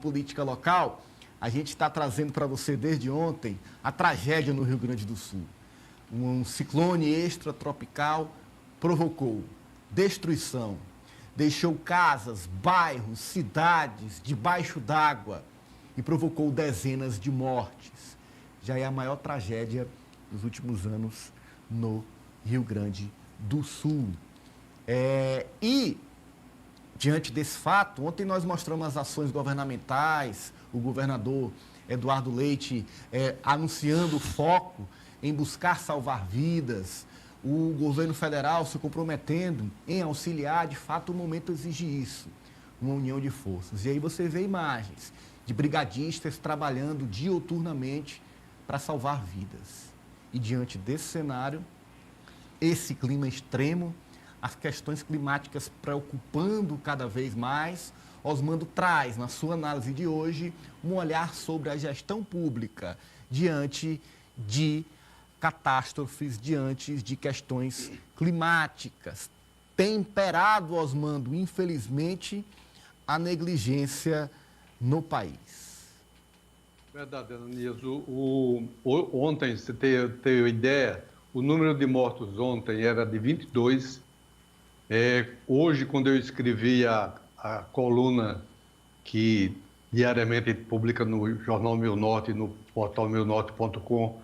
política local, a gente está trazendo para você desde ontem a tragédia no Rio Grande do Sul. Um ciclone extratropical provocou destruição, deixou casas, bairros, cidades debaixo d'água e provocou dezenas de mortes. Já é a maior tragédia dos últimos anos no Rio Grande do Sul. Diante desse fato, ontem nós mostramos as ações governamentais, o governador Eduardo Leite anunciando o foco em buscar salvar vidas, o governo federal se comprometendo em auxiliar. De fato, o momento exige isso, uma união de forças. E aí você vê imagens de brigadistas trabalhando diuturnamente para salvar vidas. E diante desse cenário, esse clima extremo, as questões climáticas preocupando cada vez mais, Osmando traz, na sua análise de hoje, um olhar sobre a gestão pública diante de catástrofes, diante de questões climáticas. Tem imperado, Osmando, infelizmente, a negligência no país. Verdade, Ananias. Ontem, você tem ideia, o número de mortos ontem era de 22. Hoje, quando eu escrevi a coluna que diariamente publica no Jornal Meu Norte, no portal meunorte.com,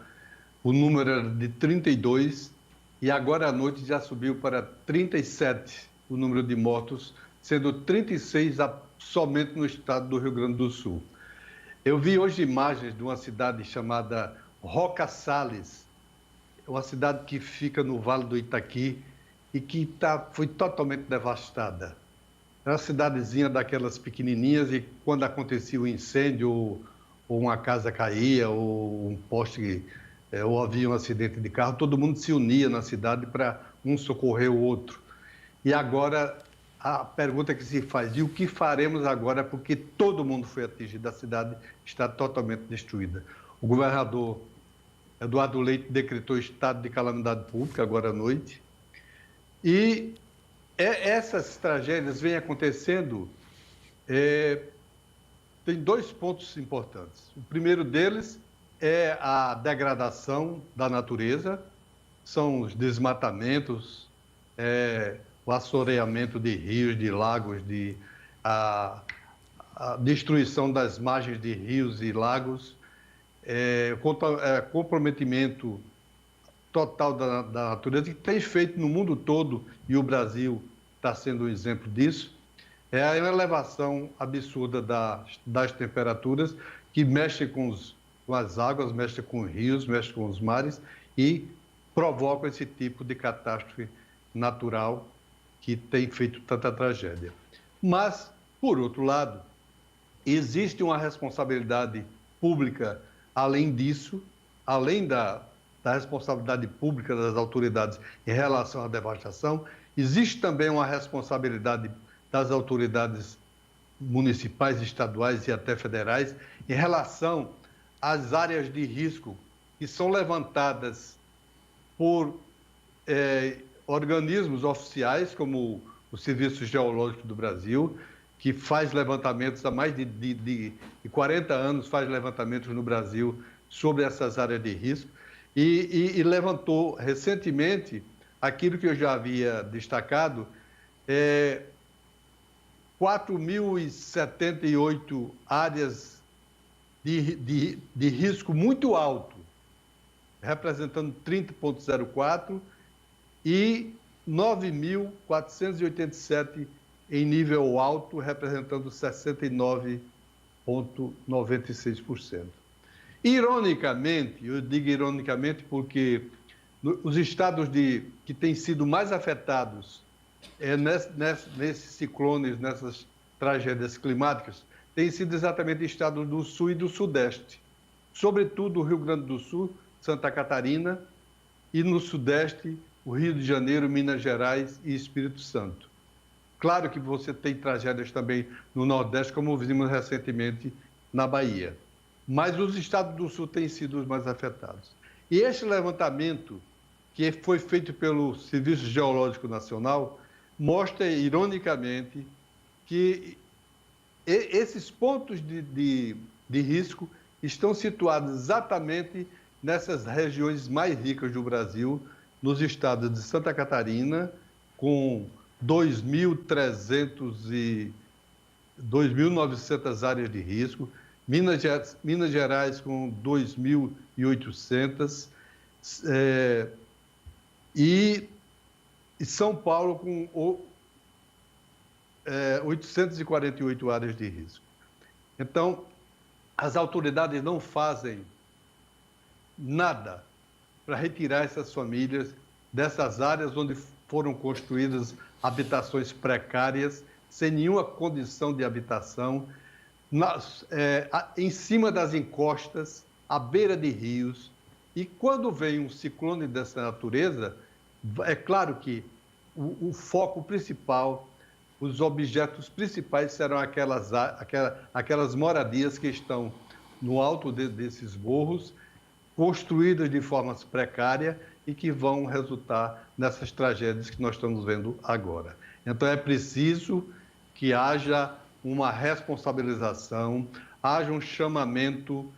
o número era de 32 e agora à noite já subiu para 37 o número de mortos, sendo 36 somente no estado do Rio Grande do Sul. Eu vi hoje imagens de uma cidade chamada Roca Sales, uma cidade que fica no Vale do Itaqui e que foi totalmente devastada. Era uma cidadezinha daquelas pequenininhas e quando acontecia um incêndio, ou uma casa caía, ou um poste, ou havia um acidente de carro, todo mundo se unia na cidade para um socorrer o outro. E agora a pergunta que se faz, e o que faremos agora, porque todo mundo foi atingido, a cidade está totalmente destruída. O governador Eduardo Leite decretou estado de calamidade pública agora à noite. E essas tragédias vêm acontecendo, tem dois pontos importantes. O primeiro deles é a degradação da natureza, são os desmatamentos, o assoreamento de rios, de lagos, a destruição das margens de rios e lagos, comprometimento total da natureza, que tem feito no mundo todo, e o Brasil está sendo um exemplo disso, é a elevação absurda das temperaturas, que mexe com as águas, mexe com os rios, mexe com os mares e provoca esse tipo de catástrofe natural que tem feito tanta tragédia. Mas, por outro lado, existe uma responsabilidade pública além disso, além da responsabilidade pública das autoridades em relação à devastação, existe também uma responsabilidade das autoridades municipais, estaduais e até federais em relação às áreas de risco que são levantadas por organismos oficiais, como o Serviço Geológico do Brasil, que faz levantamentos há mais de 40 anos, faz levantamentos no Brasil sobre essas áreas de risco, e levantou recentemente aquilo que eu já havia destacado, 4.078 áreas de risco muito alto, representando 30,04, e 9.487 em nível alto, representando 69,96%. Ironicamente, eu digo ironicamente porque os estados que têm sido mais afetados nesses ciclones, nessas tragédias climáticas, têm sido exatamente estados do Sul e do Sudeste. Sobretudo o Rio Grande do Sul, Santa Catarina, e no Sudeste, o Rio de Janeiro, Minas Gerais e Espírito Santo. Claro que você tem tragédias também no Nordeste, como vimos recentemente na Bahia. Mas os estados do Sul têm sido os mais afetados. E este levantamento, que foi feito pelo Serviço Geológico Nacional, mostra, ironicamente, que esses pontos de risco estão situados exatamente nessas regiões mais ricas do Brasil, nos estados de Santa Catarina, com 2.900 áreas de risco, Minas Gerais com 2.800, e São Paulo com 848 áreas de risco. Então, as autoridades não fazem nada para retirar essas famílias dessas áreas onde foram construídas habitações precárias, sem nenhuma condição de habitação, em cima das encostas, à beira de rios. E quando vem um ciclone dessa natureza, é claro que o foco principal, os objetos principais serão aquelas moradias que estão no alto desses morros, construídas de forma precária e que vão resultar nessas tragédias que nós estamos vendo agora. Então, é preciso que haja uma responsabilização, haja um chamamento,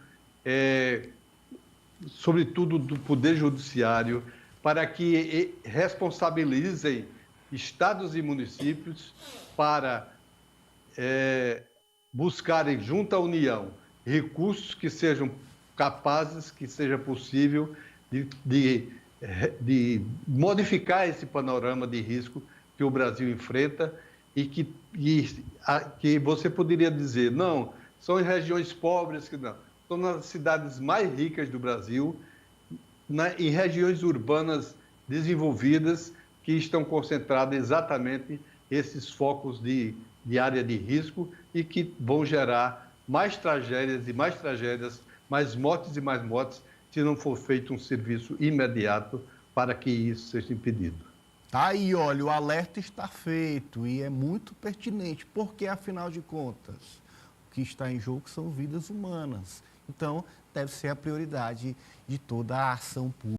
sobretudo do Poder Judiciário, para que responsabilizem estados e municípios para buscarem, junto à União, recursos que sejam capazes, que seja possível de modificar esse panorama de risco que o Brasil enfrenta e que você poderia dizer, não, são em regiões pobres, que não. São nas cidades mais ricas do Brasil, em regiões urbanas desenvolvidas, que estão concentrados exatamente esses focos de área de risco e que vão gerar mais tragédias, mais mortes e mais mortes, se não for feito um serviço imediato para que isso seja impedido. Tá aí, olha, o alerta está feito e é muito pertinente, porque, afinal de contas, o que está em jogo são vidas humanas. Então, deve ser a prioridade de toda a ação pública.